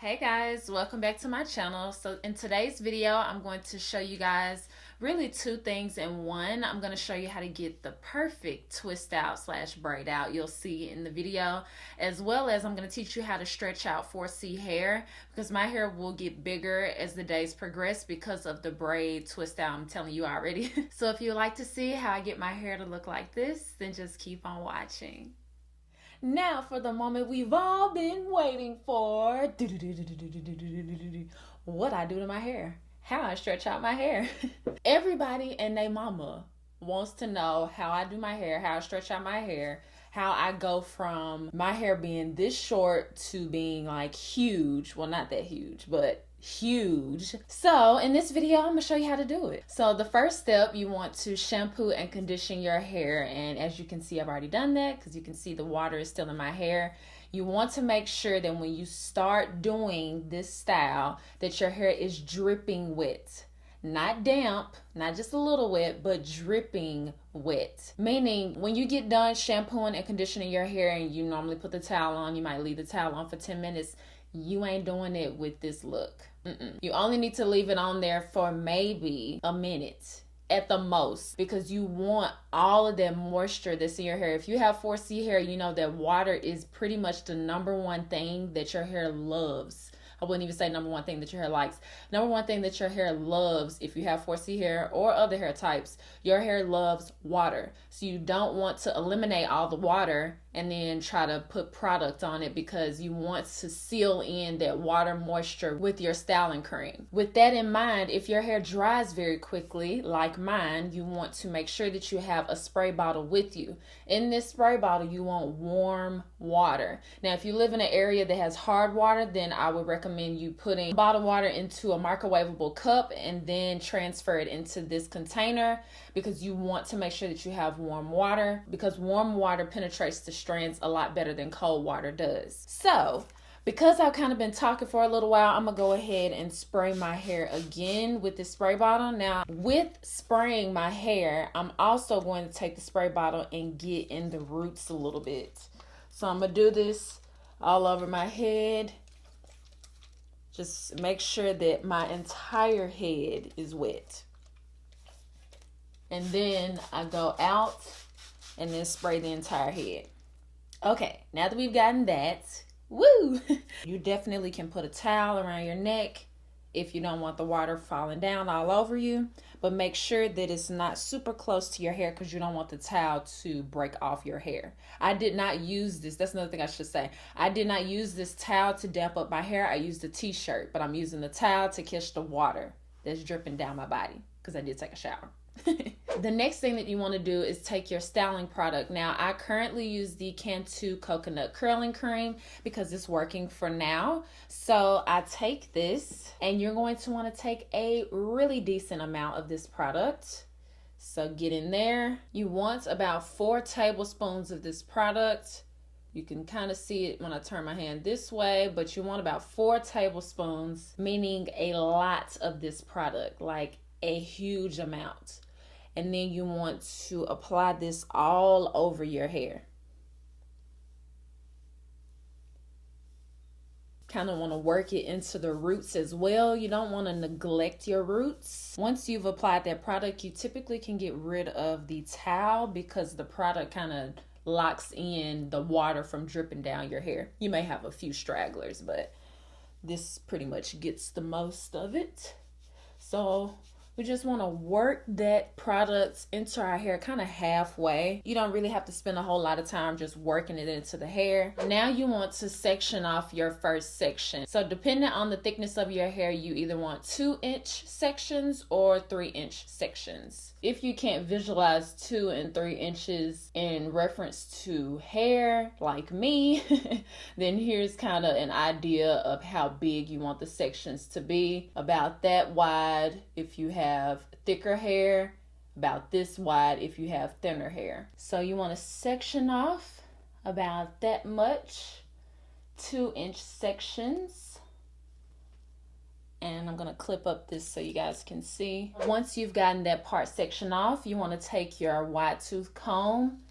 Hey guys, welcome back to my channel. So in today's video, I'm going to show you guys really two things in one. I'm going to show you how to get the perfect twist out / braid out you'll see in the video, as well as I'm going to teach you how to stretch out 4C hair, because my hair will get bigger as the days progress because of the braid twist out I'm telling you already. So if you would like to see how I get my hair to look like this, then just keep on watching. Now for the moment we've all been waiting for. What I do to my hair. How I stretch out my hair. Everybody and their mama wants to know how I do my hair, how I stretch out my hair, how I go from my hair being this short to being like huge. Well, not that huge, but huge. So in this video, I'm gonna show you how to do it. So the first step, you want to shampoo and condition your hair. And as you can see, I've already done that because you can see the water is still in my hair. You want to make sure that when you start doing this style, that your hair is dripping wet. Not damp, not just a little wet, but dripping wet. Meaning when you get done shampooing and conditioning your hair and you normally put the towel on, you might leave the towel on for 10 minutes. You ain't doing it with this look. You only need to leave it on there for maybe a minute at the most, because you want all of that moisture that's in your hair. If you have 4C hair, you know that water is pretty much the #1 thing that your hair loves. I wouldn't even say #1 thing that your hair likes. #1 thing that your hair loves, if you have 4C hair or other hair types, your hair loves water. So you don't want to eliminate all the water and then try to put product on it, because you want to seal in that water moisture with your styling cream. With that in mind, if your hair dries very quickly, like mine, you want to make sure that you have a spray bottle with you. In this spray bottle, you want warm water. Now, if you live in an area that has hard water, then I would recommend you putting bottled water into a microwavable cup and then transfer it into this container, because you want to make sure that you have warm water, because warm water penetrates the strands a lot better than cold water does. So because I've kind of been talking for a little while, I'm gonna go ahead and spray my hair again with this spray bottle. Now with spraying my hair, I'm also going to take the spray bottle and get in the roots a little bit. So I'm gonna do this all over my head. Just make sure that my entire head is wet. And then I go out and then spray the entire head. Okay, now that we've gotten that, woo! You definitely can put a towel around your neck if you don't want the water falling down all over you. But make sure that it's not super close to your hair, because you don't want the towel to break off your hair. I did not use this. That's another thing I should say. I did not use this towel to damp up my hair. I used a t-shirt, but I'm using the towel to catch the water that's dripping down my body, because I did take a shower. The next thing that you want to do is take your styling product. Now, I currently use the Cantu coconut curling cream because it's working for now. So I take this, and you're going to want to take a really decent amount of this product. So get in there. You want about 4 tablespoons of this product. You can kind of see it when I turn my hand this way, but you want about 4 tablespoons, meaning a lot of this product, like a huge amount. And then you want to apply this all over your hair. Kind of want to work it into the roots as well. You don't want to neglect your roots. Once you've applied that product, you typically can get rid of the towel, because the product kind of locks in the water from dripping down your hair. You may have a few stragglers, but this pretty much gets the most of it. So we just want to work that product into our hair kind of halfway. You don't really have to spend a whole lot of time just working it into the hair. Now you want to section off your first section. So depending on the thickness of your hair, you either want 2-inch sections or 3-inch sections. If you can't visualize 2 and 3 inches in reference to hair like me, then here's kind of an idea of how big you want the sections to be. About that wide if you have thicker hair, about this wide if you have thinner hair. So you want to section off about that much, 2-inch sections. And I'm going to clip up this so you guys can see. Once you've gotten that part section off, you want to take your wide tooth comb,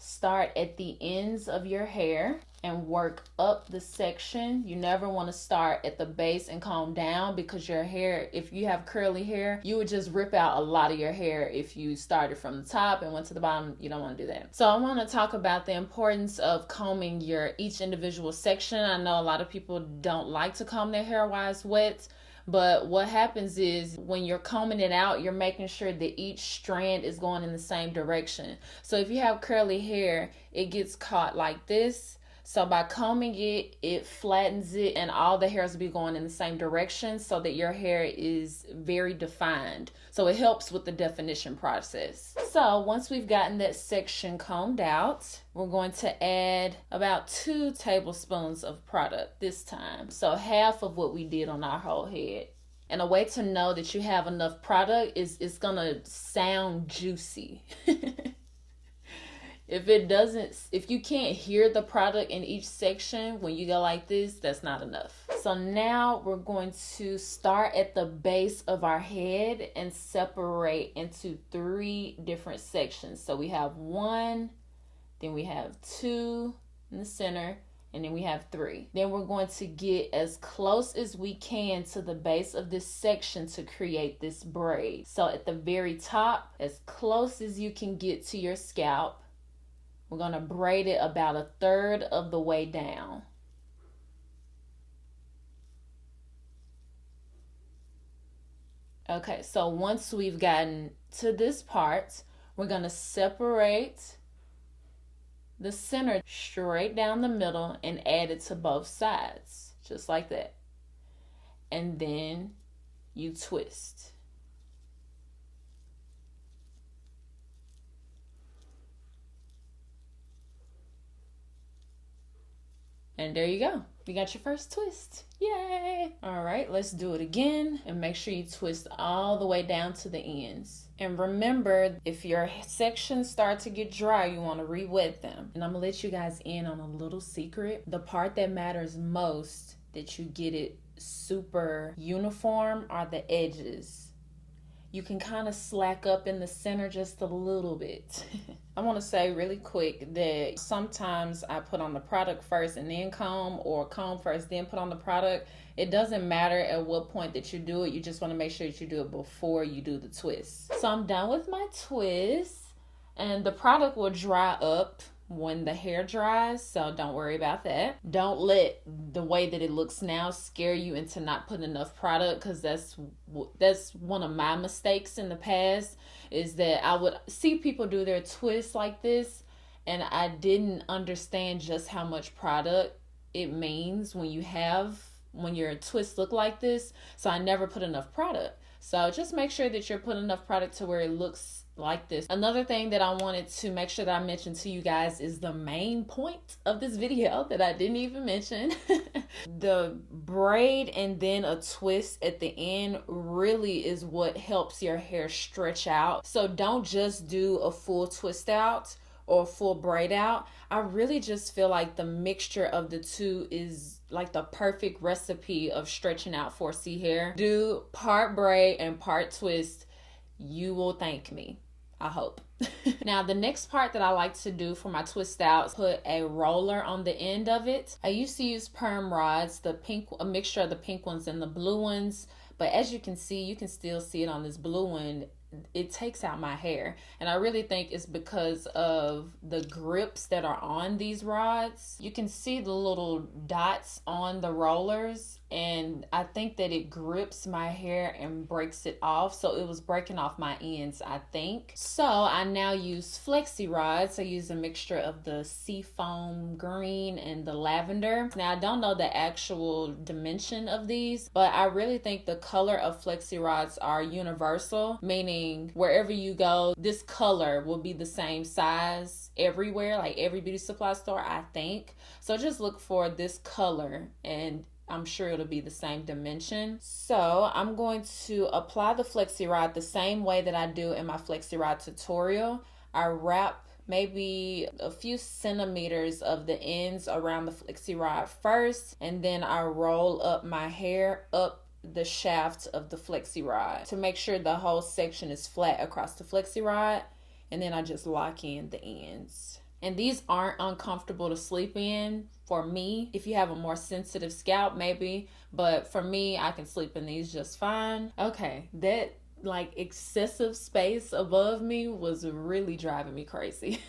start at the ends of your hair and work up the section. You never want to start at the base and comb down, because your hair, if you have curly hair, you would just rip out a lot of your hair if you started from the top and went to the bottom. You don't want to do that. So I want to talk about the importance of combing each individual section. I know a lot of people don't like to comb their hair while it's wet. But what happens is when you're combing it out, you're making sure that each strand is going in the same direction. So if you have curly hair, it gets caught like this. So by combing it, it flattens it, and all the hairs will be going in the same direction so that your hair is very defined. So it helps with the definition process. So once we've gotten that section combed out, we're going to add about 2 tablespoons of product this time. So half of what we did on our whole head. And a way to know that you have enough product is it's gonna sound juicy. If you can't hear the product in each section when you go like this, that's not enough. So now we're going to start at the base of our head and separate into 3 different sections. So we have 1, then we have 2 in the center, and then we have 3. Then we're going to get as close as we can to the base of this section to create this braid. So at the very top, as close as you can get to your scalp, we're going to braid it about 1/3 of the way down. Okay, so once we've gotten to this part, we're going to separate the center straight down the middle and add it to both sides, just like that. And then you twist. And there you go. You got your first twist. Yay! All right, let's do it again. And make sure you twist all the way down to the ends. And remember, if your sections start to get dry, you want to re-wet them. And I'm going to let you guys in on a little secret. The part that matters most, that you get it super uniform, are the edges. You can kind of slack up in the center just a little bit. I want to say really quick that sometimes I put on the product first and then comb, or comb first then put on the product. It doesn't matter at what point that you do it. You just want to make sure that you do it before you do the twist. So I'm done with my twist, and the product will dry up when the hair dries, so don't worry about that. Don't let the way that it looks now scare you into not putting enough product, because that's one of my mistakes in the past, is that I would see people do their twists like this, and I didn't understand just how much product it means when your twists look like this, so I never put enough product. So just make sure that you're putting enough product to where it looks like this. Another thing that I wanted to make sure that I mentioned to you guys is the main point of this video that I didn't even mention. The braid and then a twist at the end really is what helps your hair stretch out. So don't just do a full twist out or full braid out. I really just feel like the mixture of the two is like the perfect recipe of stretching out 4C hair. Do part braid and part twist. You will thank me, I hope. Now the next part that I like to do for my twist out, put a roller on the end of it. I used to use perm rods, a mixture of the pink ones and the blue ones, but as you can see, you can still see it on this blue one. It takes out my hair, and I really think it's because of the grips that are on these rods. You can see the little dots on the rollers, and I think that it grips my hair and breaks it off. So it was breaking off my ends, I think. So I now use Flexi Rods. I use a mixture of the seafoam green and the lavender. Now I don't know the actual dimension of these, but I really think the color of Flexi Rods are universal, meaning wherever you go, this color will be the same size everywhere, like every beauty supply store, I think. So just look for this color and I'm sure it'll be the same dimension. So I'm going to apply the Flexi Rod the same way that I do in my Flexi Rod tutorial. I wrap maybe a few centimeters of the ends around the Flexi Rod first, and then I roll up my hair up the shaft of the Flexi Rod to make sure the whole section is flat across the Flexi Rod, and then I just lock in the ends. And these aren't uncomfortable to sleep in for me. If you have a more sensitive scalp, maybe. But for me, I can sleep in these just fine. Okay, that like excessive space above me was really driving me crazy.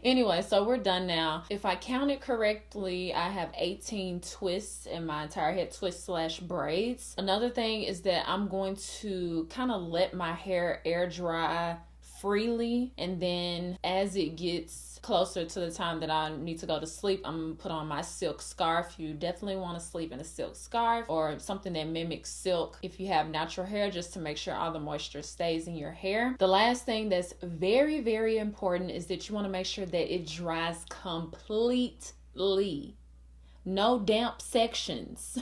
Anyway, so we're done now. If I counted correctly, I have 18 twists in my entire head, twists / braids. Another thing is that I'm going to kind of let my hair air dry freely, and then as it gets closer to the time that I need to go to sleep, I'm gonna put on my silk scarf. You definitely want to sleep in a silk scarf or something that mimics silk if you have natural hair, just to make sure all the moisture stays in your hair. The last thing that's very, very important is that you want to make sure that it dries completely. No damp sections.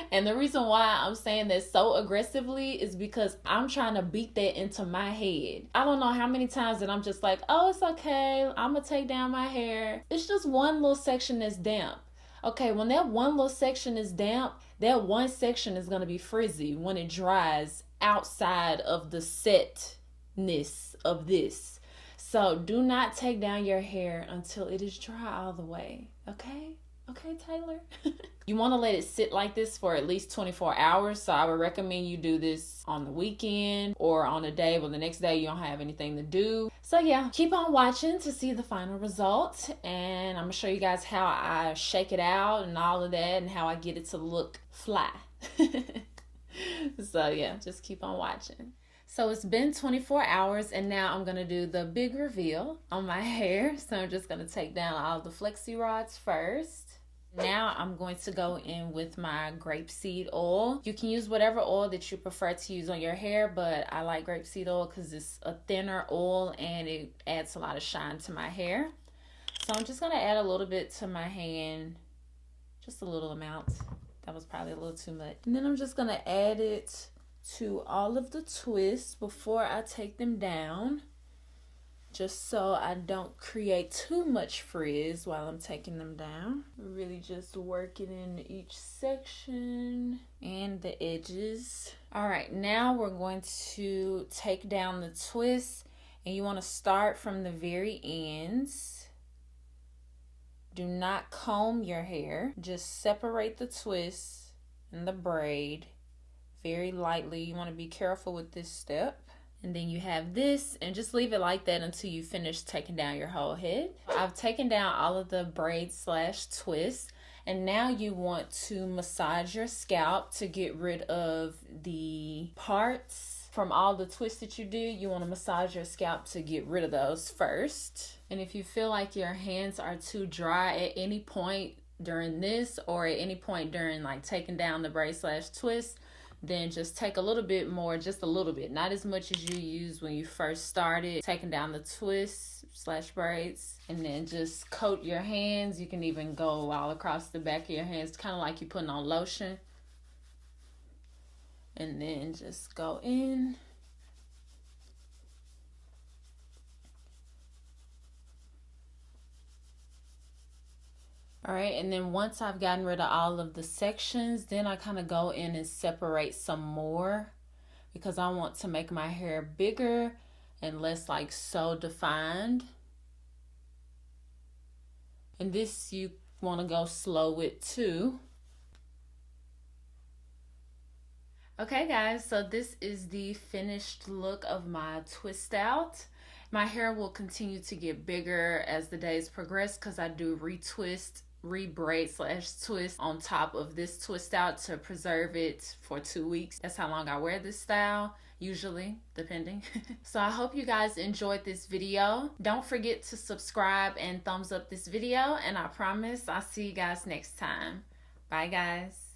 And the reason why I'm saying this so aggressively is because I'm trying to beat that into my head. I don't know how many times that I'm just like, oh, it's okay, I'm gonna take down my hair. It's just one little section that's damp. Okay, when that one little section is damp, that one section is gonna be frizzy when it dries outside of the setness of this. So do not take down your hair until it is dry all the way, okay? Okay, Taylor? You want to let it sit like this for at least 24 hours. So I would recommend you do this on the weekend or on a day where the next day you don't have anything to do. So yeah, keep on watching to see the final result. And I'm going to show you guys how I shake it out and all of that and how I get it to look fly. So yeah, just keep on watching. So it's been 24 hours and now I'm going to do the big reveal on my hair. So I'm just going to take down all the Flexi Rods first. Now I'm going to go in with my grapeseed oil. You can use whatever oil that you prefer to use on your hair, but I like grapeseed oil because it's a thinner oil and it adds a lot of shine to my hair. So I'm just going to add a little bit to my hand, just a little amount. That was probably a little too much. And then I'm just going to add it to all of the twists before I take them down, just so I don't create too much frizz while I'm taking them down. Really just working in each section and the edges. All right, now we're going to take down the twists, and you want to start from the very ends. Do not comb your hair. Just separate the twists and the braid very lightly. You want to be careful with this step. And then you have this, and just leave it like that until you finish taking down your whole head. I've taken down all of the braid / twists, and now you want to massage your scalp to get rid of the parts from all the twists that you do. You want to massage your scalp to get rid of those first. And if you feel like your hands are too dry at any point during this, or at any point during like taking down the braid / twist, then just take a little bit more, just a little bit, not as much as you used when you first started taking down the twists / braids, and then just coat your hands. You can even go all across the back of your hands, kind of like you're putting on lotion, and then just go in. All right, and then once I've gotten rid of all of the sections, then I kind of go in and separate some more because I want to make my hair bigger and less like so defined. And this you want to go slow with too. Okay guys, so this is the finished look of my twist out. My hair will continue to get bigger as the days progress because I do retwist, re-braid / twist on top of this twist out to preserve it for 2 weeks. That's how long I wear this style, usually, depending. So I hope you guys enjoyed this video. Don't forget to subscribe and thumbs up this video, and I promise I'll see you guys next time. Bye guys.